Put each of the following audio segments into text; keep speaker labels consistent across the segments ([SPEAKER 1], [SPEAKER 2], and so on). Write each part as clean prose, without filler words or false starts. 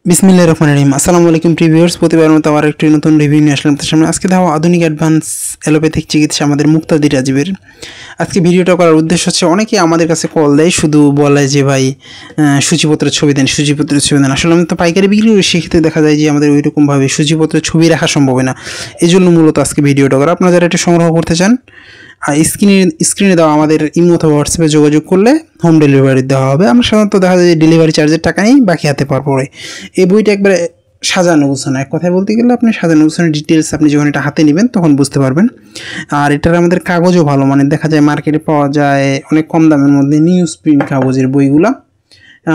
[SPEAKER 1] বিসমিল্লাহির রহমানির রহিম। আসসালামু আলাইকুম প্রিভিউয়ার্স, প্রতিবার মতো আবার একটি নতুন রিভিউ নিয়ে আসলাম আপনাদের সামনে। আজকে দেখাবো আধুনিক অ্যাডভান্স অ্যালোপ্যাথিক চিকিৎসা আমাদের মুক্তাদি রাজীবের। আজকে ভিডিওটা করার উদ্দেশ্য হচ্ছে, অনেকে আমাদের কাছে কল দেয়, শুধু বলে যে ভাই সূচিপত্রের ছবি দেন, সূচিপত্রের ছবি দেন। আসলে আমি তো পাইকারি বিক্রি করি, সেক্ষেত্রে দেখা যায় যে আমাদের ওইরকমভাবে সূচিপত্রের ছবি রাখা সম্ভব হয় না। এই জন্য মূলত আজকে ভিডিওটা করা। আপনারা যারা এটা সংগ্রহ করতে চান, আর স্ক্রিনে দেওয়া আমাদের ইমো অথবা হোয়াটসঅ্যাপে যোগাযোগ করলে হোম ডেলিভারি দেওয়া হবে। আমরা সাধারণত দেখা যায় যে ডেলিভারি চার্জের টাকা নেই, বাকি হাতে পার পরে। এই বইটা একবারে সাজানো গোছানো, এক কথায় বলতে গেলে আপনি সাজানো গোছানো ডিটেলস আপনি যখন এটা হাতে নেবেন তখন বুঝতে পারবেন। আর এটার আমাদের কাগজও ভালো, মানে দেখা যায় মার্কেটে পাওয়া যায় অনেক কম দামের মধ্যে নিউজ প্রিন্ট কাগজের বইগুলো,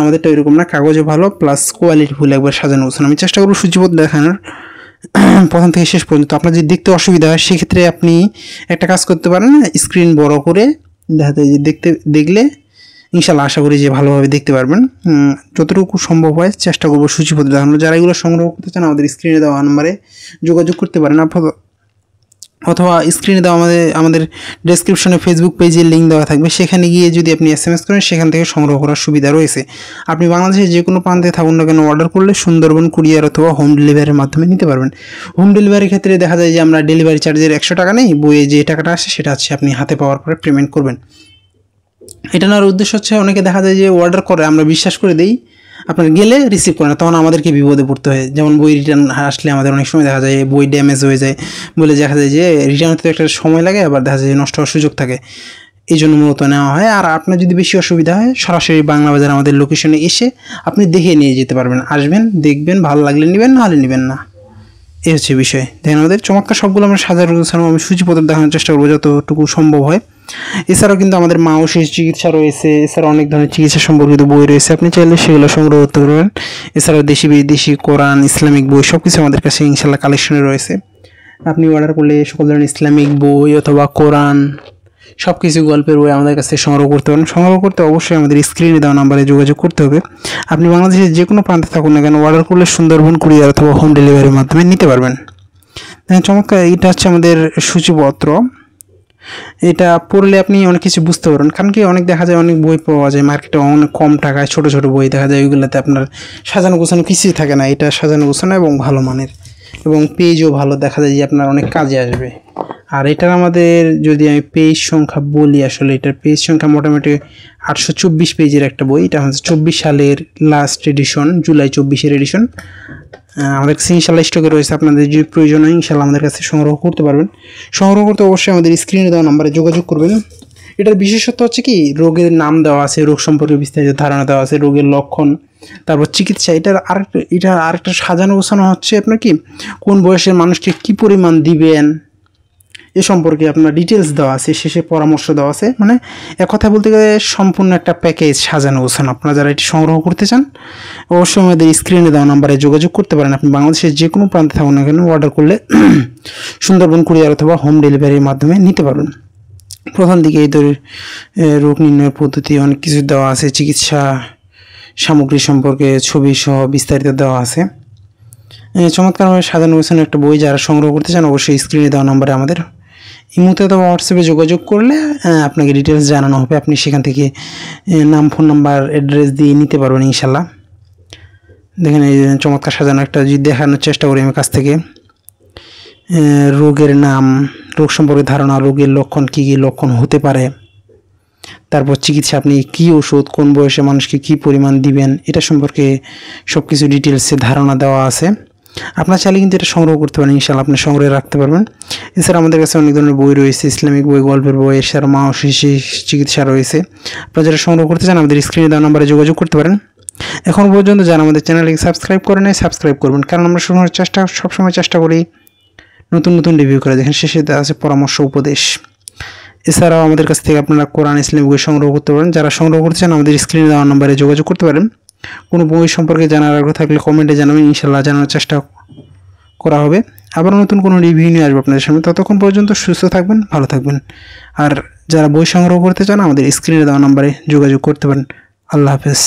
[SPEAKER 1] আমাদেরটা এরকম না, কাগজও ভালো প্লাস কোয়ালিটি ফুল, একবার সাজানো গোছানো। আমি চেষ্টা করবো সূচিপত্র দেখানোর প্রথম থেকে শেষ পর্যন্ত। আপনার যদি দেখতে অসুবিধা হয় সেক্ষেত্রে আপনি একটা কাজ করতে পারেন, স্ক্রিন বড় করে দেখাতে দেখলে ইনশাল্লাহ আশা করি যে ভালোভাবে দেখতে পারবেন। যতটুকু সম্ভব হয় চেষ্টা করবো সূচিপত্র দেখানোর। যারা এগুলো সংগ্রহ করতে চান আমাদের স্ক্রিনে দেওয়া নাম্বারে যোগাযোগ করতে পারেন, অথবা স্ক্রিনে দেওয়া আমাদের ডেসক্রিপশনে ফেসবুক পেজের লিঙ্ক দেওয়া থাকবে, সেখানে গিয়ে যদি আপনি SMS করেন সেখান থেকে সংগ্রহ করার সুবিধা রয়েছে। আপনি বাংলাদেশের যে কোনো প্রান্তে থাকুন না কেন অর্ডার করলে সুন্দরবন কুরিয়ার অথবা হোম ডেলিভারির মাধ্যমে নিতে পারবেন। হোম ডেলিভারির ক্ষেত্রে দেখা যায় যে আমরা ডেলিভারি চার্জের 100 টাকা নেই, বইয়ে যে টাকাটা আসে সেটা হচ্ছে আপনি হাতে পাওয়ার পরে পেমেন্ট করবেন। এটা নেওয়ার উদ্দেশ্য হচ্ছে, অনেকে দেখা যায় যে অর্ডার করে, আমরা বিশ্বাস করে দিই, আপনার গেলে রিসিভ করে না, তখন আমাদেরকে বিপদে পড়তে হয়। যেমন বই রিটার্ন আসলে আমাদের অনেক সময় দেখা যায় বই ড্যামেজ হয়ে যায় বলে দেখা যায় যে রিটার্ন হতে একটা সময় লাগে, আবার দেখা যায় যে নষ্ট হওয়ার সুযোগ থাকে। এই জন্য মূলত নেওয়া হয়। আর আপনার যদি বেশি অসুবিধা হয় সরাসরি বাংলা বাজার আমাদের লোকেশনে এসে আপনি দেখে নিয়ে যেতে পারবেন। আসবেন, দেখবেন, ভালো লাগলে নেবেন, নাহলে নেবেন না। এই হচ্ছে বিষয়। দেখেন আমাদের চমৎকার সবগুলো আমরা সাজানো গোছানো, আমি সূচিপত্র দেখানোর চেষ্টা করবো যতটুকু সম্ভব হয়। এছাড়াও কিন্তু আমাদের মা ও শিশু চিকিৎসা রয়েছে, এছাড়াও অনেক ধরনের চিকিৎসা সম্পর্কিত বই রয়েছে, আপনি চাইলে সেগুলো সংগ্রহ করতে পারবেন। এছাড়াও দেশি বিদেশি কোরআন, ইসলামিক বই সব কিছু আমাদের কাছে ইনশাল্লাহ কালেকশনে রয়েছে। আপনি অর্ডার করলে সকল ধরনের ইসলামিক বই অথবা কোরআন সব কিছু গল্পের বই আমাদের কাছে সংগ্রহ করতে পারেন। সংগ্রহ করতে অবশ্যই আমাদের স্ক্রিনে দেওয়া নাম্বারে যোগাযোগ করতে হবে। আপনি বাংলাদেশের যে কোনো প্রান্তে থাকুন না কেন অর্ডার করলে সুন্দরবন কুরিয়ার অথবা হোম ডেলিভারির মাধ্যমে নিতে পারবেন। চমৎকার, এটা হচ্ছে আমাদের সূচিপত্র। এটা পড়লে আপনি অনেক কিছু বুঝতে পারবেন। কারণ কি, অনেক দেখা যায় অনেক বই পাওয়া যায় মার্কেটে অনেক কম টাকায়, ছোটো ছোটো বই দেখা যায়, ওইগুলোতে আপনার সাজানো গোছানো কিছুই থাকে না। এটা সাজানো গোছানো এবং ভালো মানের, এবং পেজও ভালো, দেখা যায় যে আপনার অনেক কাজে আসবে। আর এটার আমাদের যদি আমি পেজ সংখ্যা বলি, আসলে এটার পেজ সংখ্যা মোটামুটি 824 পেজের একটা বই। এটা হচ্ছে 24 সালের লাস্ট এডিশন, জুলাই 24-এর এডিশন। আমাদের কাছে ইনশাল্লাহ স্টকে রয়েছে, আপনাদের যদি প্রয়োজন হয় ইনশাল্লাহ আমাদের কাছে সংগ্রহ করতে পারবেন। সংগ্রহ করতে অবশ্যই আমাদের স্ক্রিনে দেওয়া নাম্বারে যোগাযোগ করবেন। এটার বিশেষত্ব হচ্ছে কি, রোগের নাম দেওয়া আছে, রোগ সম্পর্কে বিস্তারিত ধারণা দেওয়া আছে, রোগের লক্ষণ, তারপর চিকিৎসা। এটা আরেকটা সাজানো গোছানো হচ্ছে আপনার কি, কোন বয়সের মানুষকে কী পরিমাণ দিবেন এ সম্পর্কে আপনার ডিটেলস দেওয়া আছে, শেষে পরামর্শ দেওয়া আছে। মানে এক কথা বলতে গেলে সম্পূর্ণ একটা প্যাকেজ সাজানো গোছানো। আপনারা যারা এটি সংগ্রহ করতে চান অবশ্যই আমাদের স্ক্রিনে দেওয়া নাম্বারে যোগাযোগ করতে পারেন। আপনি বাংলাদেশের যে কোনো প্রান্তে থাকুন না কেন অর্ডার করলে সুন্দরবন কুরিয়ার অথবা হোম ডেলিভারির মাধ্যমে নিতে পারবেন। প্রথম দিকে এই রোগ নির্ণয়ের পদ্ধতি অনেক কিছু দেওয়া আছে, চিকিৎসা সামগ্রী সম্পর্কে ছবি সহ বিস্তারিত দেওয়া আছে। চমৎকারভাবে সাজানো গোছানো একটা বই। যারা সংগ্রহ করতে চান অবশ্যই স্ক্রিনে দেওয়া নাম্বারে আমাদের ইমোতে অথবা হোয়াটসঅ্যাপে যোগাযোগ করলে আপনাকে ডিটেলস জানানো হবে। আপনি সেখান থেকে নাম, ফোন নাম্বার, অ্যাড্রেস দিয়ে নিতে পারবেন ইনশাল্লাহ। দেখেন এই চমৎকার সাজানো একটা যদি দেখানোর চেষ্টা করি আমি কাছ থেকে। রোগের নাম, রোগ সম্পর্কে ধারণা, রোগের লক্ষণ, কী কী লক্ষণ হতে পারে, তারপর চিকিৎসা, আপনি কী ওষুধ কোন বয়সে মানুষকে কী পরিমাণ দিবেন, এটা সম্পর্কে সব কিছু ডিটেলসে ধারণা দেওয়া আছে। আপনার চাইলে কিন্তু এটা সংগ্রহ করতে পারেন, ইনশাল্লাহ আপনি সংগ্রহে রাখতে পারবেন। এছাড়া আমাদের কাছে অনেক ধরনের বই রয়েছে, ইসলামিক বই, গল্পের বই, এছাড়া মা ও শিশু চিকিৎসা রয়েছে। আপনারা যারা সংগ্রহ করতে চান আমাদের স্ক্রিনে দেওয়া নাম্বারে যোগাযোগ করতে পারেন। এখন পর্যন্ত যারা আমাদের চ্যানেলকে সাবস্ক্রাইব করে নেয় সাবস্ক্রাইব করবেন, কারণ আমরা সবসময় চেষ্টা করি নতুন নতুন রিভিউ করে। দেখেন শেষে দেওয়া আছে পরামর্শ, উপদেশ। এছাড়াও আমাদের কাছ থেকে আপনারা কোরআন, ইসলামিক বই সংগ্রহ করতে পারেন। যারা সংগ্রহ করতে চান আমাদের স্ক্রিনে দেওয়া নাম্বারে যোগাযোগ করতে পারেন। কোনো বই সম্পর্কে জানার আগ্রহ থাকলে কমেন্টে জানাবেন, ইনশাল্লাহ জানার চেষ্টা করা হবে। আবার নতুন কোনো রিভিউ নিয়ে আসবো আপনাদের সামনে। ততক্ষণ পর্যন্ত সুস্থ থাকবেন, ভালো থাকবেন। আর যারা বই সংগ্রহ করতে চান আমাদের স্ক্রিনে দেওয়া নাম্বারে যোগাযোগ করতে পারেন। আল্লাহ হাফেজ।